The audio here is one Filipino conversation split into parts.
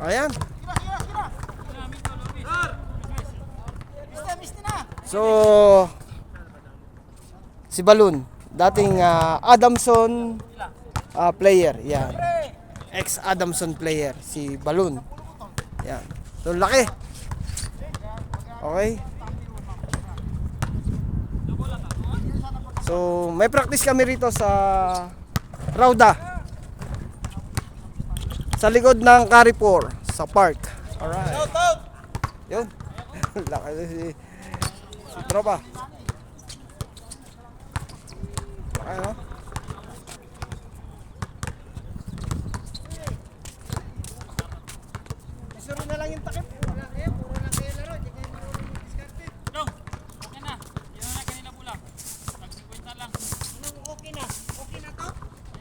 Ayan. So, si Balloon, dating Adamson player. Yan. Ex-Adamson player, si Balloon. Yan. So, laki. Okay. So, may practice kami rito sa Rauda. Sa likod ng Carrefour, sa park. Alright. Yun. Laki si tropa. Ano? Isuro na lang yung takip. Wala kayo, puro lang kayo laro. Hindi kayo marunong diskarte. Dong, okay na. Yan na kanina pula. Tag-50 lang. Anong okay na? Okay na to?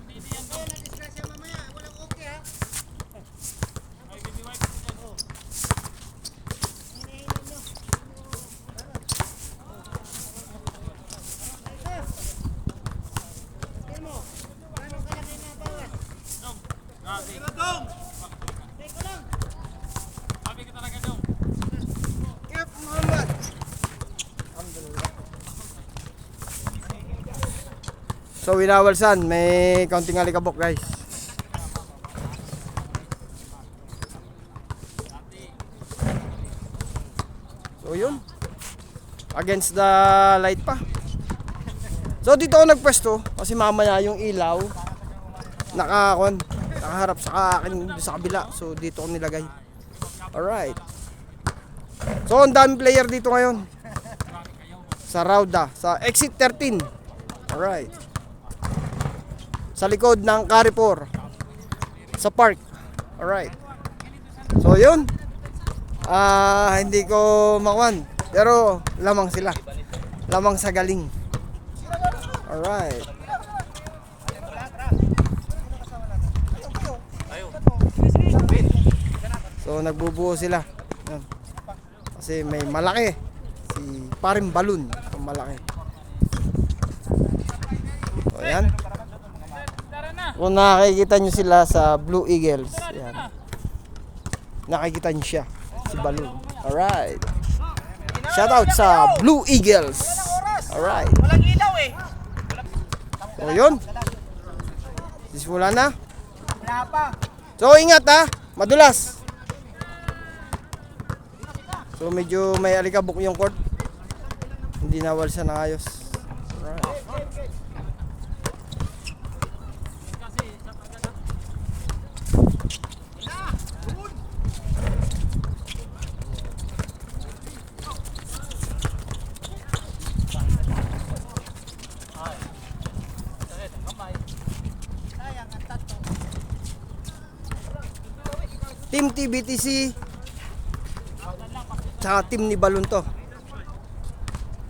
Hindi yan to. Kaya na-disgrasya mamaya. Walang okay ha? Ay, baby wipe ko dyan. Hinahinan nyo. Tignan mo. Paano kaya kayo nabawas? Dong, grabe. Teka lang. Sabi ka talaga, Dong. Kip Muhammad. Alhamdulillah. So, Winawalsan, may kaunting alikabok, guys. So, yun. Against the light pa. So, dito ako nagpwesto kasi mamaya yung ilaw nakaharap sa akin sa kabila. So, dito ko nilagay. Alright. So, ang daming player dito ngayon. Sa Rauda, sa exit 13. Alright. Sa likod ng Carrefour. Sa park. Alright. So, yun. Hindi ko makuhan. Pero, lamang sila. Lamang sa galing. Alright. So, nagbubuo sila. Yan. Kasi may malaki. Si Paring Balloon. Ang malaki. So, ayan. Kung nakikita nyo sila sa Blue Eagles. Yan. Nakikita nyo siya. Si Balloon. Alright. Shoutout sa Blue Eagles. Alright. Walang ilaw eh. So, yun. Sisimula na. Wala pa. So, ingat ha. Madulas. So, medyo may alikabok yung court. Hindi nawalsan ng ayos. Alright. Team TBTC tsaka team ni Balloon to.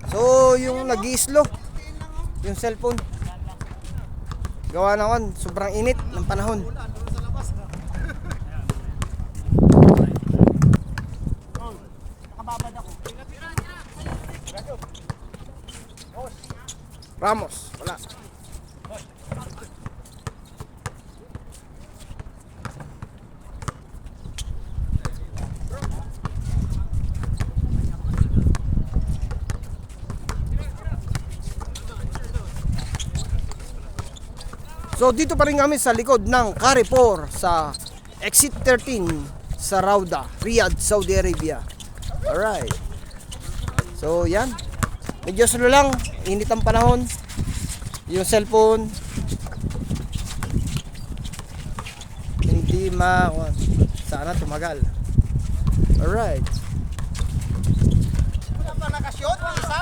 So, yung nag-i-slow yung cellphone gawa naman sobrang init ng panahon. Ramos, wala. So dito pa rin kami sa likod ng Carrefour sa exit 13 sa Rauda, Riyadh, Saudi Arabia. Alright. So yan. Medyo slow lang, init ang panahon. Yung cellphone hindi sana tumagal. Alright. Wala pa nakashoot? Isa?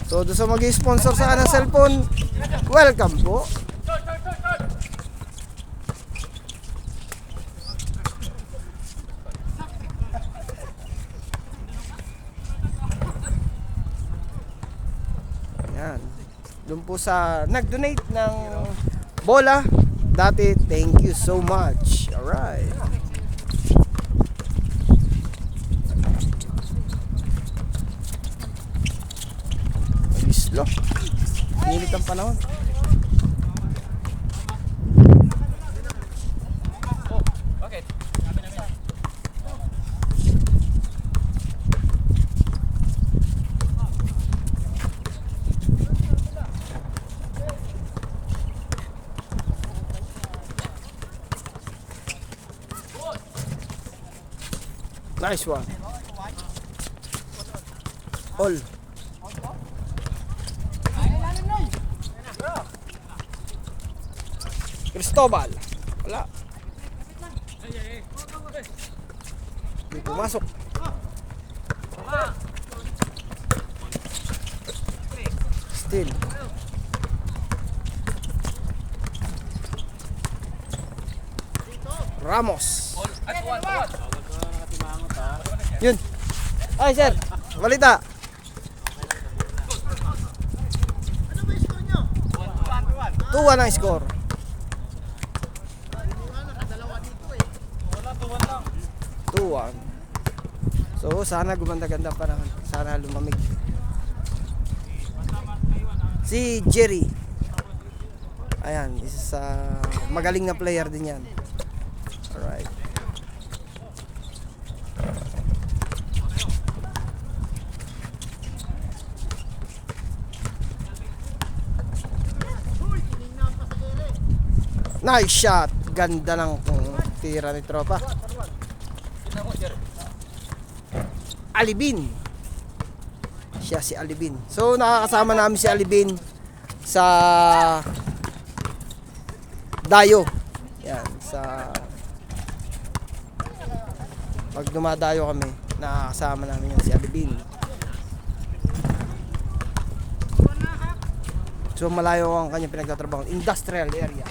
So doon sa mag-sponsor sa kanang cellphone, welcome po. Yan. Doon po sa nag-donate ng bola dati, thank you so much. Alright. Slow. Init ang panahon. Bakit? Nice one. All. Cristobal. Wala. Hindi pumasok. Still. Ramos. Yun. Ay, sir. Balita. Ano ba yung score nyo? 2-1 ang score. Nakadalawa dito eh. 2-1. So, sana gumanda-ganda pa naman. Sana lumamig. Si Jerry. Ayan, isa sa magaling na player din yan. Alright. Nice shot. Ganda ng tira ni tropa. Alibin. Siya si Alibin. So nakakasama namin si Alibin sa dayo. Yan, sa pag dumadayo kami, nakakasama namin yan si Alibin. So malayo ang kanyang pinagtatrabaho, industrial area.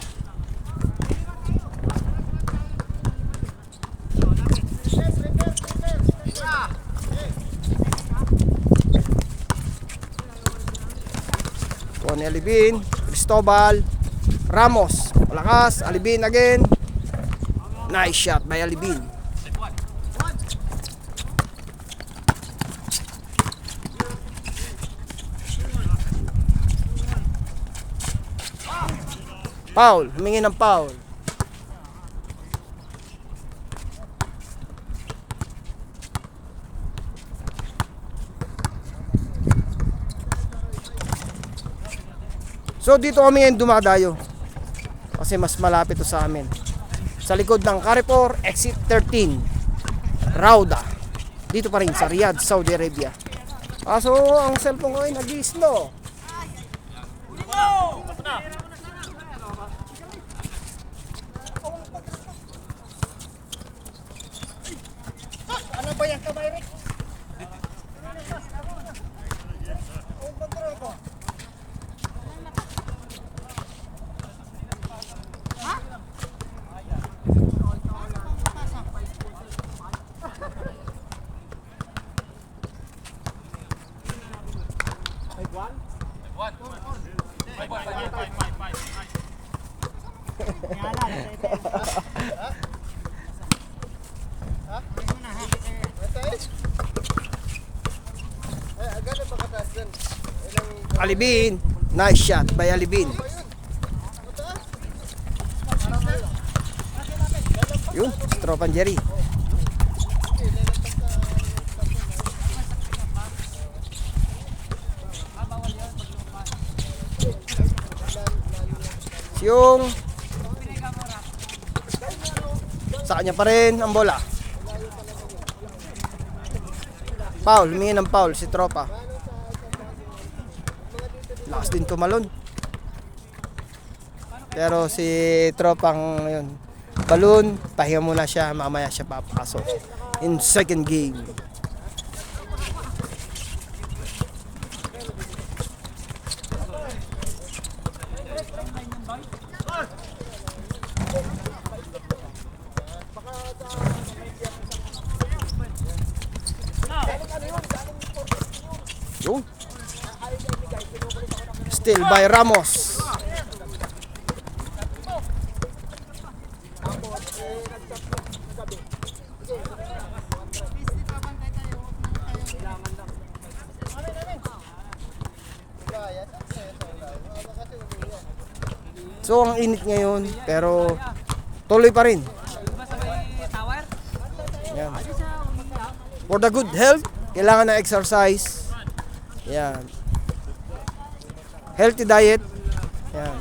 Ni Alibin, Cristobal, Ramos, malakas, Alibin again. Nice shot by Alibin. Foul, humingi ng foul. So dito kami ngayon dumadayo kasi mas malapit to sa amin. Sa likod ng Carrefour, exit 13, Rauda. Dito pa rin sa Riyadh, Saudi Arabia. So ang cellphone ko ay nag-slow. Ano ba yan kamay Rick? Alibin, nice shot by Alibin. Yun, Stropan Jerry. Yung sa kanya pa rin ang bola. Foul, humingi ng foul si tropa. Lakas din tumalon. Pero si tropang yun, balloon, pahinga muna siya, mamaya siya papasok in second game. Yun. Still by Ramos. So ang init ngayon pero tuloy pa rin. Yan. For the good health, kailangan na exercise. Yan. Healthy diet. Yan.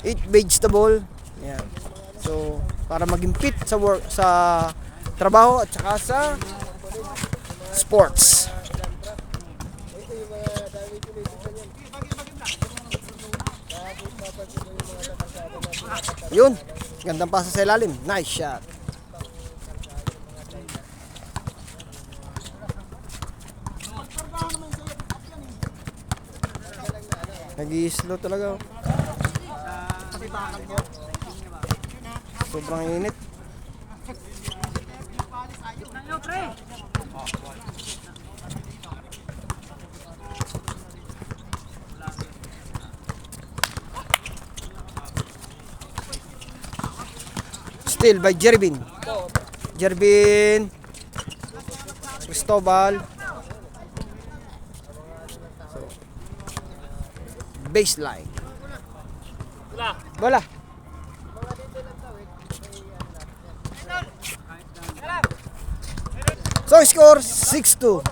Eat vegetable. Yan. So para maging fit sa work sa trabaho at saka sa sports. Yun, gandang pasa sa ilalim. Nice shot. Nag-i-slow talaga. Sobrang init. Steal by Jervin. Jervin Cristobal. So, baseline. Bola. So, score 6-2.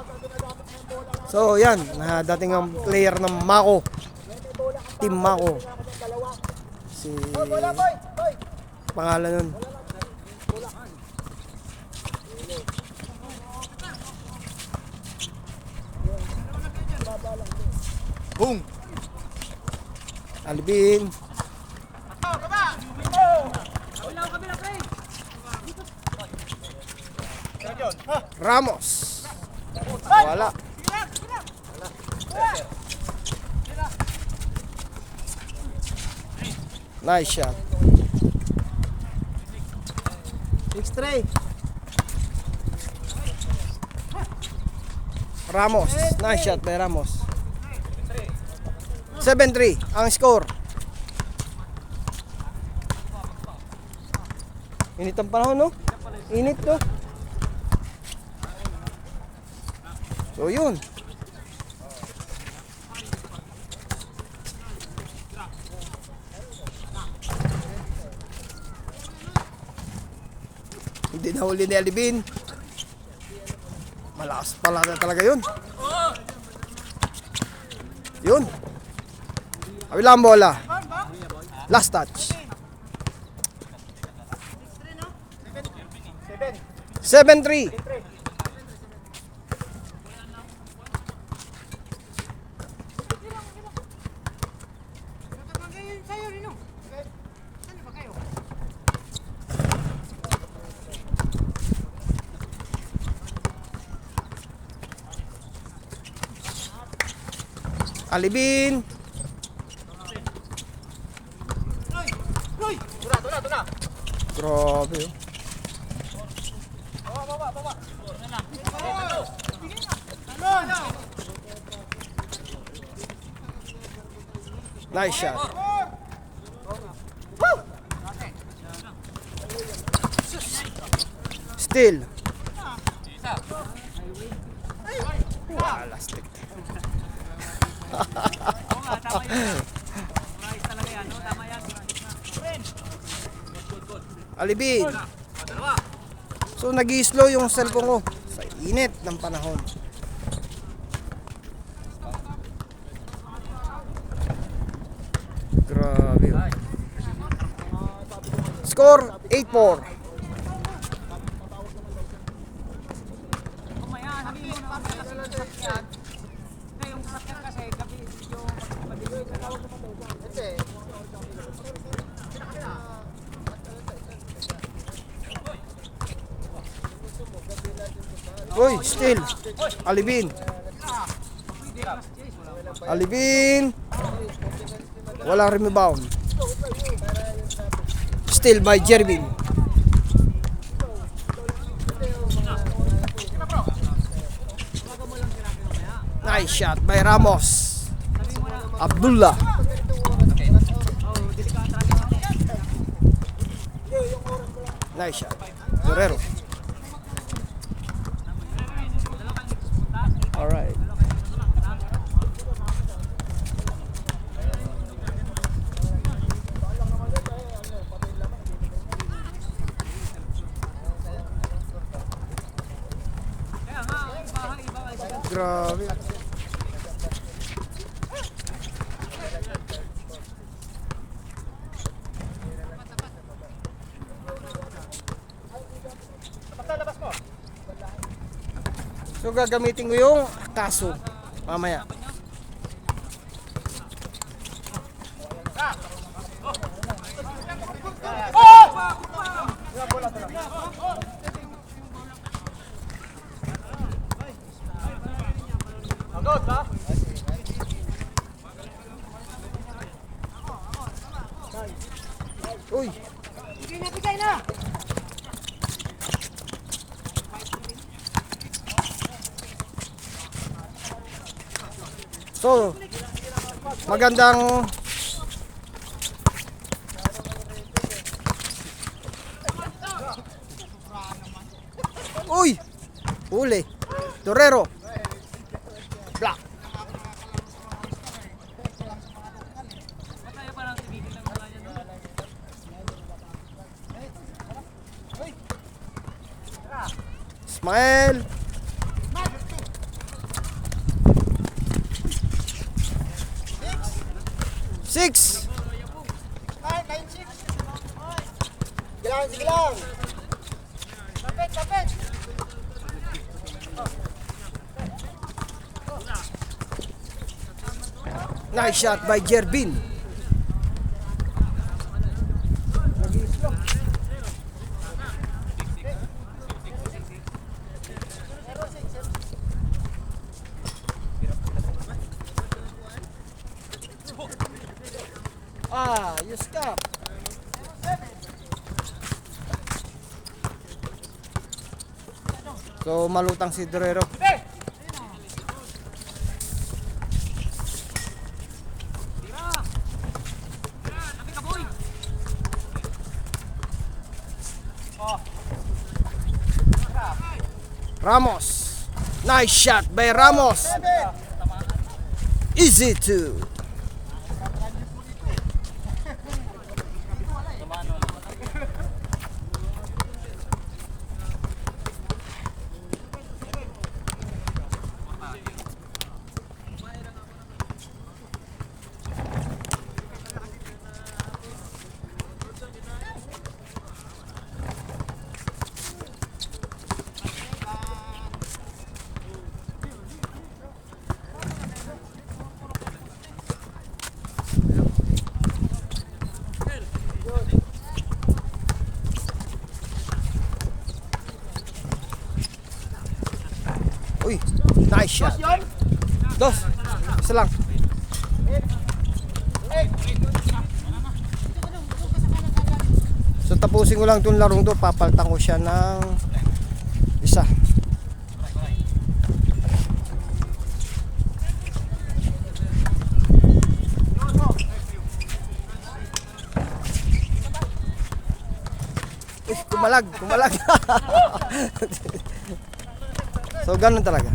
So, yan. Dating ang player ng Mako. Team Mako. Si pangalan nun. Boom! Alvin. Ramos. Wala. Nice shot. X-ray! Ramos. Nice shot by Ramos. 7-3 ang score. Init ang panahon, no? Init, no? So, yun. Hindi na huli ni Alvin. Malakas pala na talaga yun. Yun. Kabilang bola. Last touch. 7-3. Alvin. Grabe, oh. Nice shot. Still. Wala, stick. Alvin. So nag-i-slow yung cellphone ko sa init ng panahon. Grabe. Score 8-4. Uy, still. Alvin. Alvin. Walang rebound. Still by Jervin. Nice shot by Ramos. Abdullah. Nice shot. Guerrero. Alright. Grabe. So gagamitin ko yung kaso mamaya. Uy, Bigay na! so magandang Uy! Uli. Torero. Black. Kaya parang tumigil lang wala niya doon. Smile. Six. 9-6. Sige lang. Tapit. Nice shot by Jerbin. You stop. So malutang si Dorero. Lapit ka, boy! Ramos. Nice shot by Ramos. Easy to. Uy, nice shot. Dos. Isa lang. So tapusin ko lang itong larong to. Papaltan ko siya ng isa. Uy, kumalag. So ganun talaga.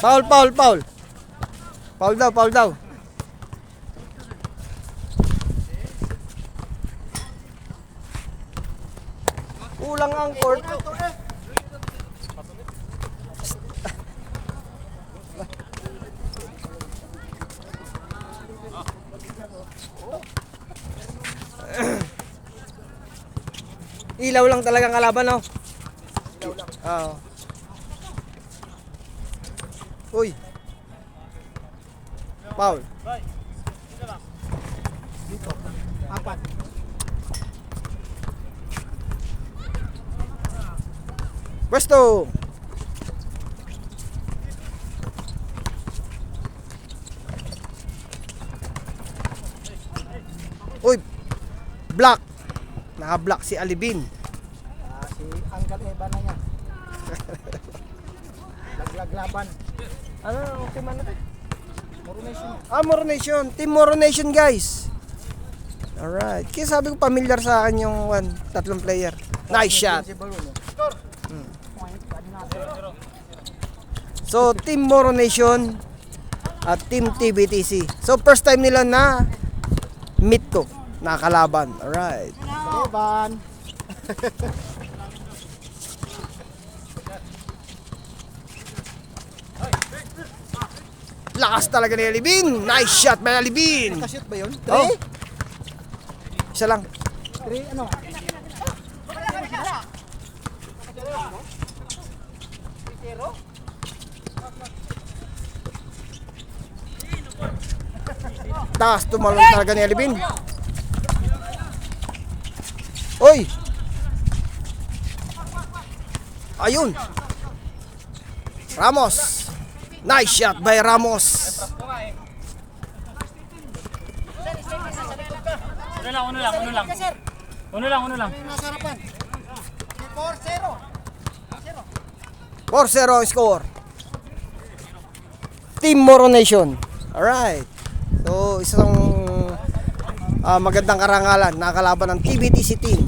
Foul. Foul daw. Kulang ang court. Ilaw lang talagang kalaban, no? Ilaw lang. Oo. Uy. Foul. Dito. 4. Pwesto. Uy. Block. Naka-block si Alibin. Si Uncle Eva na niya. Laglaban. Ano, okay man natin? Moronation. Moro Nation. Team Moro Nation, guys. Alright. Kaya sabi ko familiar sa akin yung tatlong player. Nice shot. So, Team Moro Nation at Team TBTC. So, first time nila na meet ko. Nakalaban. Alright. Evan. Lakas talaga ni Alibin. Nice shot by Alibin. Nakashoot ba yun? Oh. 3? Isa lang. 3 ano? Taas tumalon talaga ni Alibin. Oy! Ayun. Ramos. Nice shot by Ramos. Uno lang. Uno lang. Nasa harapan. 4-0. 4-0 ang score. Team Moro Nation. Alright. So, isang magandang karangalan. Nakakalaban ng TBTC team.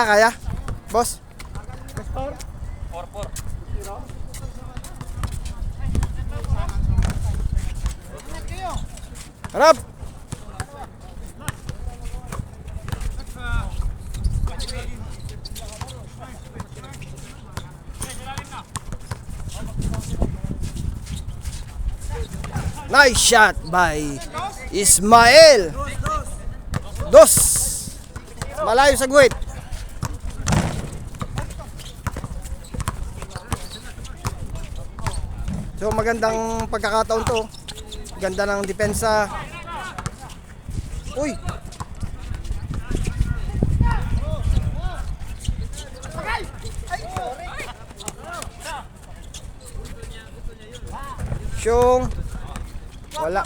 Kaya. Boss. 4-4. Harap. Nice shot by Ismael. Dos. Malayo sa guhit. So magandang pagkakataon to. Ganda ng depensa. Uy. Syong. Wala.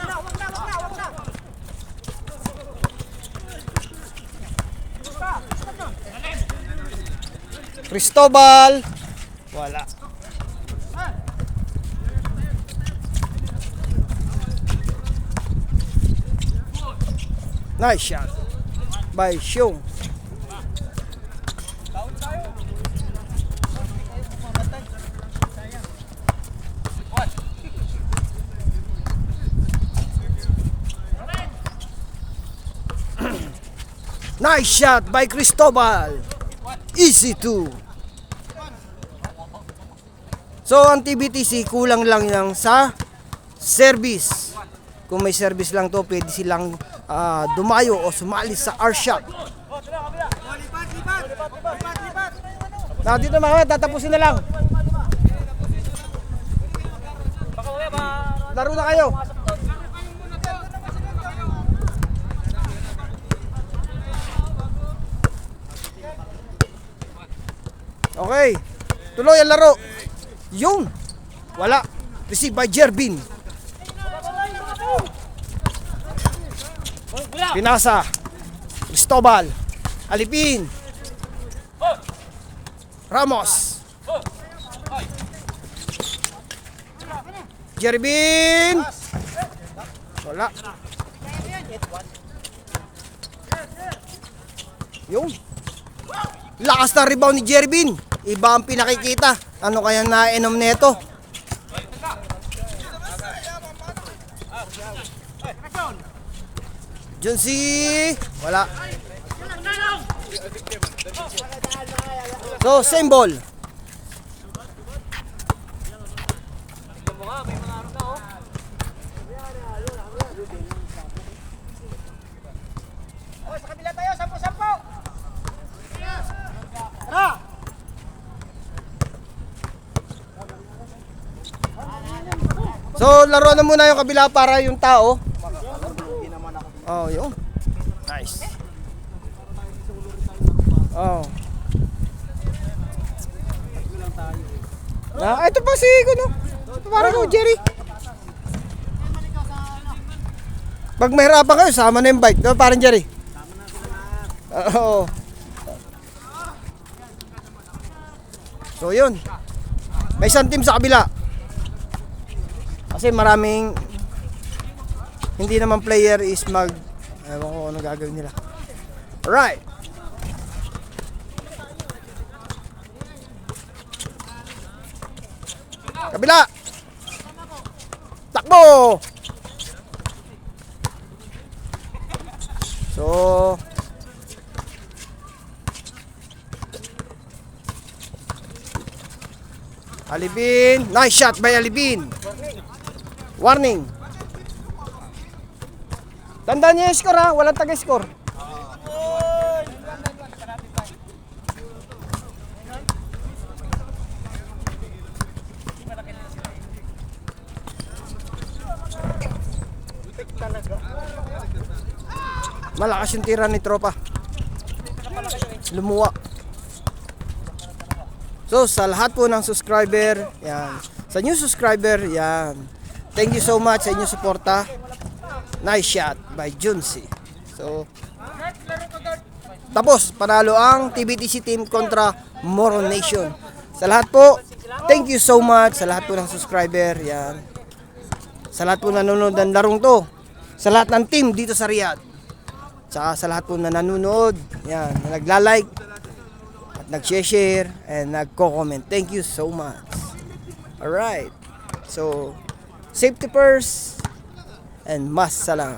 Cristobal. Wala. Nice shot by Syong. Nice shot by Cristobal. Easy 2. So ang TBTC kulang lang yang sa service. Kung may service lang to, pwede silang dumayo o sumali sa R-shot. Na dito mga tatapusin na lang. Laro na kayo. Okay. Tuloy ang laro. Yung. Wala. Receive by Jerbin. Pinasa. Cristobal. Alipin. Ramos. Jerbin. Wala. Yung. Lakas na rebound ni Jerbin. Iba ang pinakikita. Ano kaya nainom neto? Junsi. Wala. So, same ball. Sa kabila tayo, 10-10. Tara! So, laro na muna yung kabila para yung tao. Oh, yun. Nice. Oh. Ito pa si Kuno. Parang ko, Jerry. Pag mahirapan kayo, sama na yung bike. Diba, parang Jerry? Oo. So, yun. May isang team sa kabila. Kasi maraming hindi naman player is ewan ko ano gagawin nila. Alright. Kabila. Takbo. So Alibin, nice shot by Alibin. Warning. Tandaan niyo yung score ha, walang taga-score. Malakas yung tira ni tropa. Lumuwa. So sa lahat po ng subscriber, yan. Sa new subscriber, yan. Thank you so much sa inyong suporta. Nice shot by Junsi. So tapos panalo ang TBTC team kontra Moron Nation. Sa lahat po, thank you so much sa lahat po ng subscriber, yan. Sa lahat po nanonood ng larong to. Sa lahat ng team dito sa Riyadh. Tsaka sa lahat po na nanonood, yan, na nagla-like at nag-share and nagko-comment. Thank you so much. Alright. So, safety first and mas salam.